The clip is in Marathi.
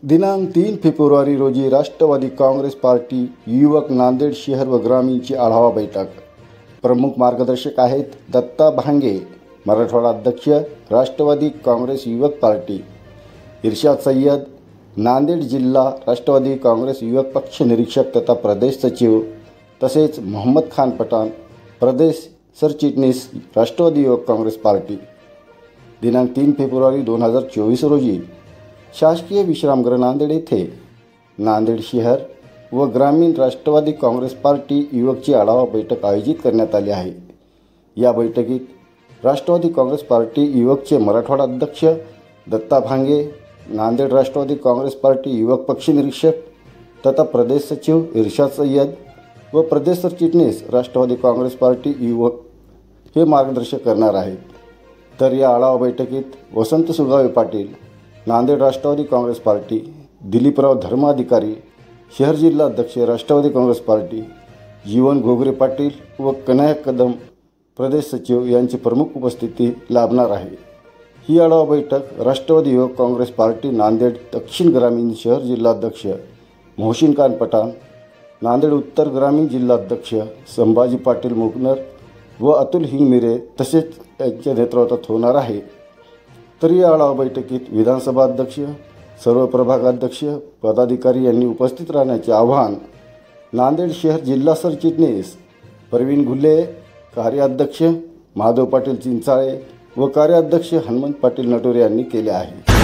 दिनांक 3 फेब्रुवारी रोजी राष्ट्रवादी काँग्रेस पार्टी युवक नांदेड शहर व ग्रामीणची आढावा बैठक। प्रमुख मार्गदर्शक आहेत दत्ता भांगे, मराठवाडा अध्यक्ष राष्ट्रवादी काँग्रेस युवक पार्टी, इर्शाद सय्यद, नांदेड जिल्हा राष्ट्रवादी काँग्रेस युवक पक्ष निरीक्षक तथा प्रदेश सचिव, तसेच मोहम्मद खान पठाण, प्रदेश सरचिटणीस राष्ट्रवादी युवक काँग्रेस पार्टी। दिनांक 3 फेब्रुवारी 2024 रोजी शासकीय विश्रामगृह नांदेड येथे नांदेड शहर व ग्रामीण राष्ट्रवादी काँग्रेस पार्टी युवकची आढावा बैठक आयोजित करण्यात आली आहे। या बैठकीत राष्ट्रवादी काँग्रेस पार्टी युवकचे मराठवाडा अध्यक्ष दत्ता भांगे, नांदेड राष्ट्रवादी काँग्रेस पार्टी युवक पक्ष निरीक्षक तथा प्रदेश सचिव इर्शाद सय्यद व प्रदेश सरचिटणीस राष्ट्रवादी काँग्रेस पार्टी युवक हे मार्गदर्शक करणार आहेत। तर या आढावा बैठकीत वसंत सुगावे पाटील, नांदेड राष्ट्रवादी काँग्रेस पार्टी, दिलीपराव धर्माधिकारी, शहर जिल्हा अध्यक्ष राष्ट्रवादी काँग्रेस पार्टी, जीवन घोगरे पाटील व कन्हैया कदम प्रदेश सचिव यांची प्रमुख उपस्थिती लाभणार आहे। ही आढावा बैठक राष्ट्रवादी युवक काँग्रेस पार्टी नांदेड दक्षिण ग्रामीण शहर जिल्हा अध्यक्ष मोहसिन खान पठाण, नांदेड उत्तर ग्रामीण जिल्हा अध्यक्ष संभाजी पाटील मुकनर व अतुल हिंगमिरे तसेच यांच्या नेतृत्वात होणार आहे। तर या आढावा बैठकीत विधानसभा अध्यक्ष, सर्व प्रभागाध्यक्ष, पदाधिकारी यांनी उपस्थित राहण्याचे आवाहन नांदेड शहर जिल्हा सरचिटणीस प्रवीण घुले, कार्याध्यक्ष माधव पाटील चिंचाळे व कार्याध्यक्ष हनुमंत पाटील नटोरे यांनी केले आहे।